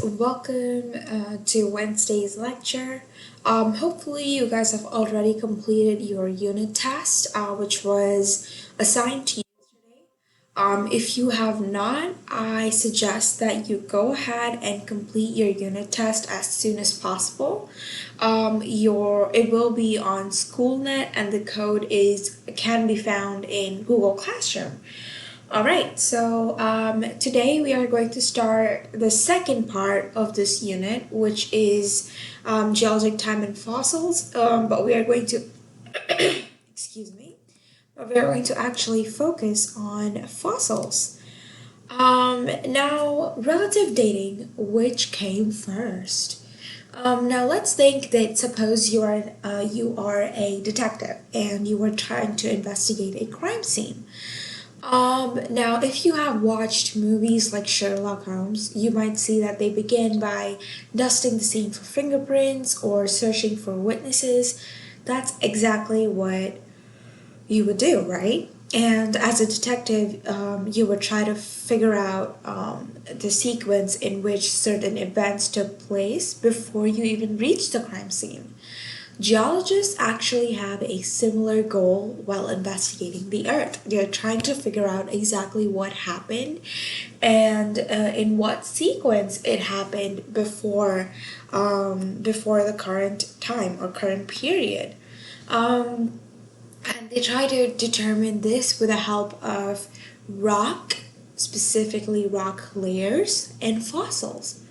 welcome to Wednesday's lecture. Hopefully, you guys have already completed your unit test, which was assigned to you yesterday. If you have not, I suggest that you go ahead and complete your unit test as soon as possible. It will be on SchoolNet, and the code can be found in Google Classroom. All right, so today we are going to start the second part of this unit, which is geologic time and fossils. But we are going to, excuse me, but we are going to actually focus on fossils. Now, relative dating, which came first? Now let's think that suppose you are a detective and you were trying to investigate a crime scene. Now, if you have watched movies like Sherlock Holmes, you might see that they begin by dusting the scene for fingerprints or searching for witnesses. That's exactly what you would do, right? And as a detective, you would try to figure out the sequence in which certain events took place before you even reach the crime scene. Geologists actually have a similar goal while investigating the Earth. They're trying to figure out exactly what happened and in what sequence it happened before the current time or current period. And they try to determine this with the help of rock, specifically rock layers, and fossils.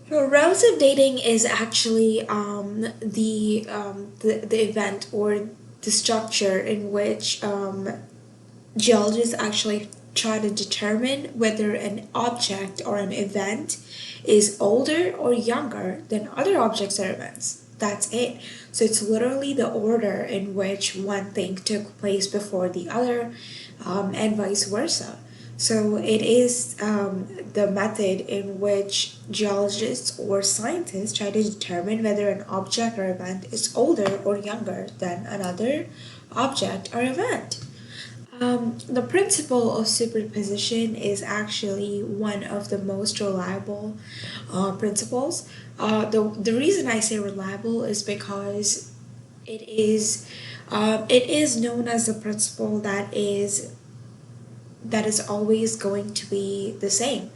So relative dating is actually the event or the structure in which geologists actually try to determine whether an object or an event is older or younger than other objects or events. That's it. So it's literally the order in which one thing took place before the other, and vice versa. So it is the method in which geologists or scientists try to determine whether an object or event is older or younger than another object or event. The principle of superposition is actually one of the most reliable principles. The reason I say reliable is because it is it is known as a principle that is always going to be the same.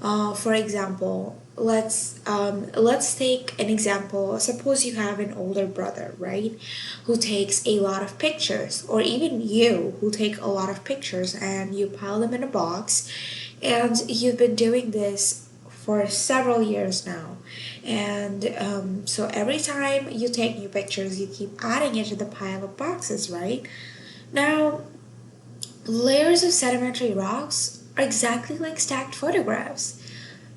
For example, let's take an example. Suppose you have an older brother, right, who takes a lot of pictures, or even you who take a lot of pictures and you pile them in a box, and you've been doing this for several years now. And so every time you take new pictures, you keep adding it to the pile of boxes, right? Now, layers of sedimentary rocks are exactly like stacked photographs.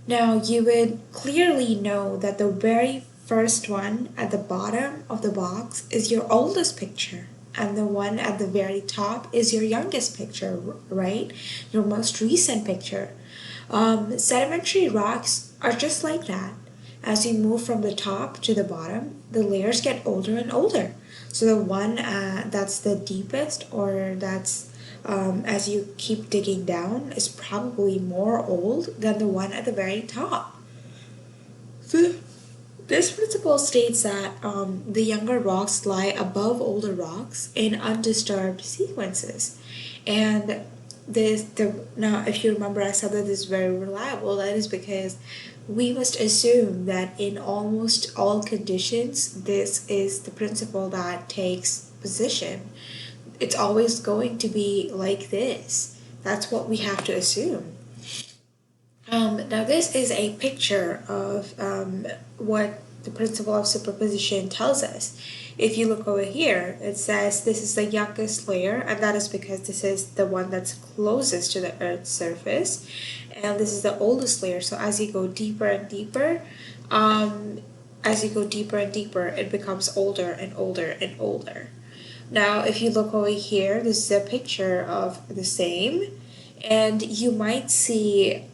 Now, you would clearly know that the very first one at the bottom of the box is your oldest picture, and the one at the very top is your youngest picture, right? Your most recent picture. Sedimentary rocks are just like that. As you move from the top to the bottom, the layers get older and older. So the one that's the deepest, or that's as you keep digging down, is probably more old than the one at the very top. So this principle states that the younger rocks lie above older rocks in undisturbed sequences. And now, if you remember, I said that this is very reliable. That is because we must assume that in almost all conditions, this is the principle that takes position. It's always going to be like this. That's what we have to assume. Now, this is a picture of what the principle of superposition tells us. If you look over here, it says this is the youngest layer, and that is because this is the one that's closest to the Earth's surface, and this is the oldest layer. So as you go deeper and deeper, it becomes older and older and older. Now, if you look over here, this is a picture of the same, and you might see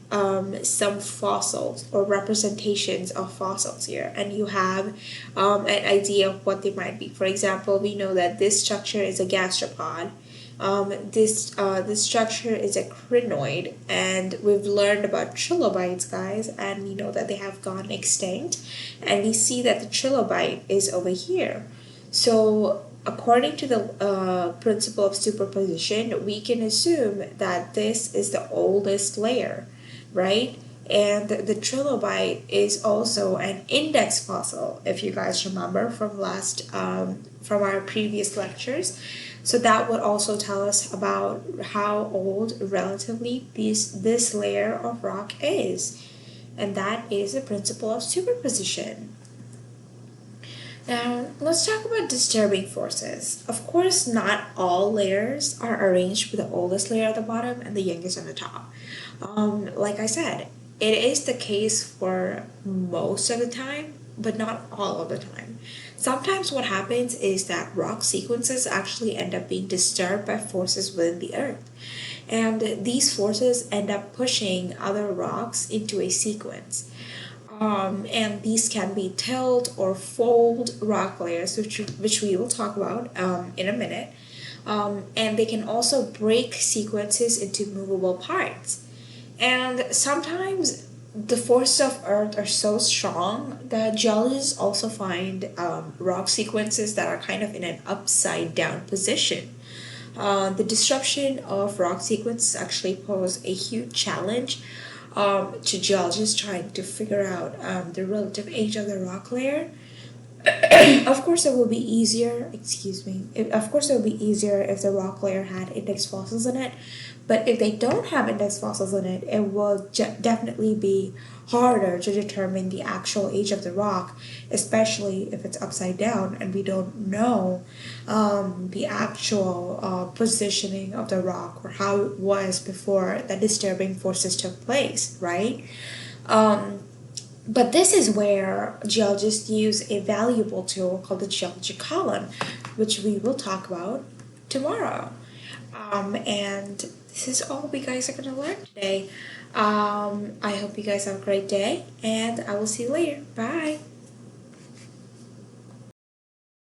some fossils or representations of fossils here, and you have an idea of what they might be. For example, we know that this structure is a gastropod, This structure is a crinoid, and we've learned about trilobites, guys, and we know that they have gone extinct, and we see that the trilobite is over here. So according to the principle of superposition, we can assume that this is the oldest layer, right? And the trilobite is also an index fossil, if you guys remember from our previous lectures. So that would also tell us about how old relatively this layer of rock is. And that is the principle of superposition. Now, let's talk about disturbing forces. Of course, not all layers are arranged with the oldest layer at the bottom and the youngest on the top. Like I said, it is the case for most of the time, but not all of the time. Sometimes what happens is that rock sequences actually end up being disturbed by forces within the earth. And these forces end up pushing other rocks into a sequence. And these can be tilt or fold rock layers, which we will talk about in a minute. And they can also break sequences into movable parts. And sometimes the forces of Earth are so strong that geologists also find rock sequences that are kind of in an upside down position. The disruption of rock sequences actually pose a huge challenge to geologists trying to figure out the relative age of the rock layer. Of course, it will be easier. Excuse me. Of course, it will be easier if the rock layer had index fossils in it. But if they don't have index fossils in it, it will definitely be harder to determine the actual age of the rock, especially if it's upside down and we don't know the actual positioning of the rock or how it was before the disturbing forces took place, right? Um, but this is where geologists use a valuable tool called the geologic column, which we will talk about tomorrow. And this is all we guys are going to learn today. I hope you guys have a great day, and I will see you later. Bye.